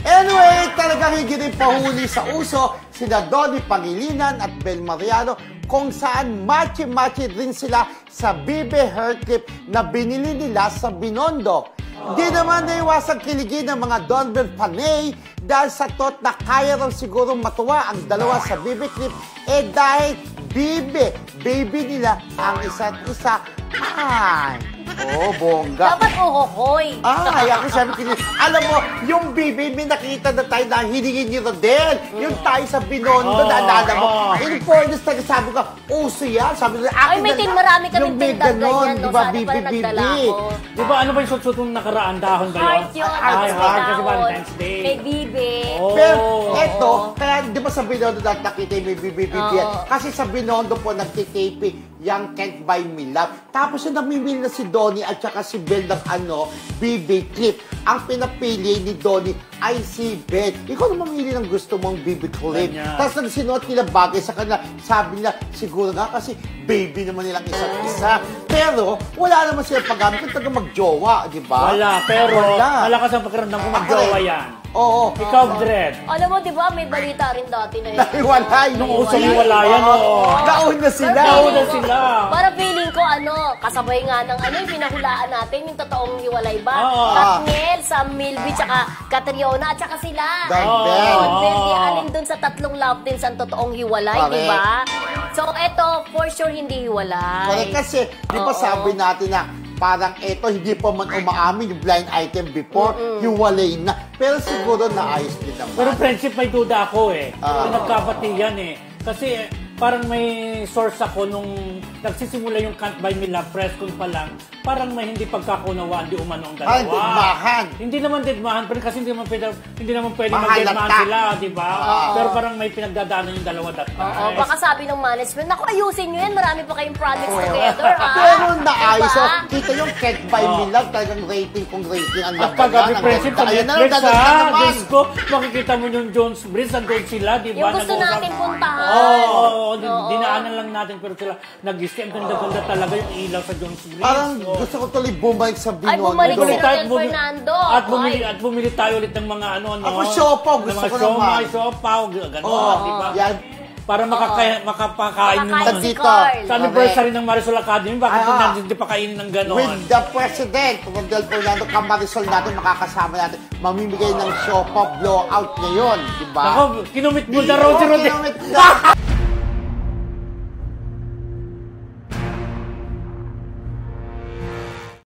Anyway, talagang higit pahuli sa uso sina Donnie Pangilinan at Bel Mariano kung saan matchy-matchy rin sila sa Bibe hair clip na binili nila sa Binondo. Di naman naiwasang kiligin ng mga Donbel Panay dahil sa tot na kaya raw siguro matuwa ang dalawa sa Bibe clip dahil Bibe, baby nila ang isa't isa. Ay! Oh, bongga. Dapat uhokoy. Ako sabi ko, alam mo, yung Bibi, may nakita na tayo na hiningin ni Rodel. Yung tayo sa Binondo, naalala mo. In fairness, sabi ko, uso yan. Sabi ko, ay, may marami kaming tindang ganyan, no? Diba, Sana pala nagdala ako. Di ba, ano ba yung suot ng nakaraan dahon ba yun? Heart yun. Ay, heart kasi Valentine's Day. May bibe. Pero, eto, kaya di ba sa Binondo dahil nakita yung may Bibi yan? Kasi sa Binondo po, nagtitape yung Can't Buy Me Love. Tapos yung namimili na si Donnie at saka si Bel ng Bibi clip. Ang pinapili ni Donnie ay si Bel. Ikaw na mamili ng gusto mong Bibi clip. Tapos nang sinuot nila bagay sa kanila, sabi nila, siguro nga kasi baby naman nilang isa't isa. Pero, wala naman sila paggamit kung taga magjowa, di ba? Wala, pero malakas ang pakiramdam kung magjowa yan. Oo. Ikaw, Dred. Alam mo, di ba, may balita rin dati na yun. Nahiwalay. Nung usong hiwalayan, oo. Nauna sila. Nauna sila. Para feeling ko, kasabay nga ng yung pinahulaan natin, yung totoong hiwalay ba? Oo. Katniel, Sam Milby, tsaka Catriona, at tsaka sila. Donbel. Donbel, alin dun sa tatlong love teams ang totoong hiwalay, di ba? So, eto, for sure, hindi hiwalay. Correct, kasi, di ba sabi natin na, parang eto, hindi pa man umaamin yung blind item before, hiwalay na. Pero siguro naayos din naman. Pero friendship, may duda ako nagkapati yan Kasi parang may source ako nung nagsisimula yung Can't Buy Me Love press con pa lang, parang may hindi pagkakunawaan di umano ang dalawa. Digmahan. Hindi naman digmahan, pero kasi hindi naman pwede mag-digmahan sila, di ba? Pero parang may pinagdadaanan yung dalawa that time. Oo, baka sabi ng management, naku, ayusin nyo yan, marami pa kayong projects together, Pero naayos. So, kita yung Can't Buy Me Love, talagang rating kung rating ang At labanan. pag-gabi friendship sa Netflix, Diyos ko, makikita mo yung Jones Bridge, andun sila, di ba? Yung gusto natin puntahan. Oo, dinaanan lang natin, pero sila nag-scam, ganda-ganda talaga yung ilaw sa Jones Bridge. Parang gusto ko tuloy bumalik sa Binondo. Ay, bumalik si Rodel Fernando. At bumili tayo ulit ng mga Ako, siopaw. Gusto ko naman. Siopaw, gano'n, di ba? Yan. Para makapakain yung mga si dito. Carl. Sa anniversary ng Marisol Academy, bakit hindi pa kainin ng gano'n? With the President, Rodel Fernando, Kamarisol natin, makakasama natin, mamimigay ng siopaw blowout ngayon, di ba? Ako, kinumit mo na raw si Rodel. Kinumit na.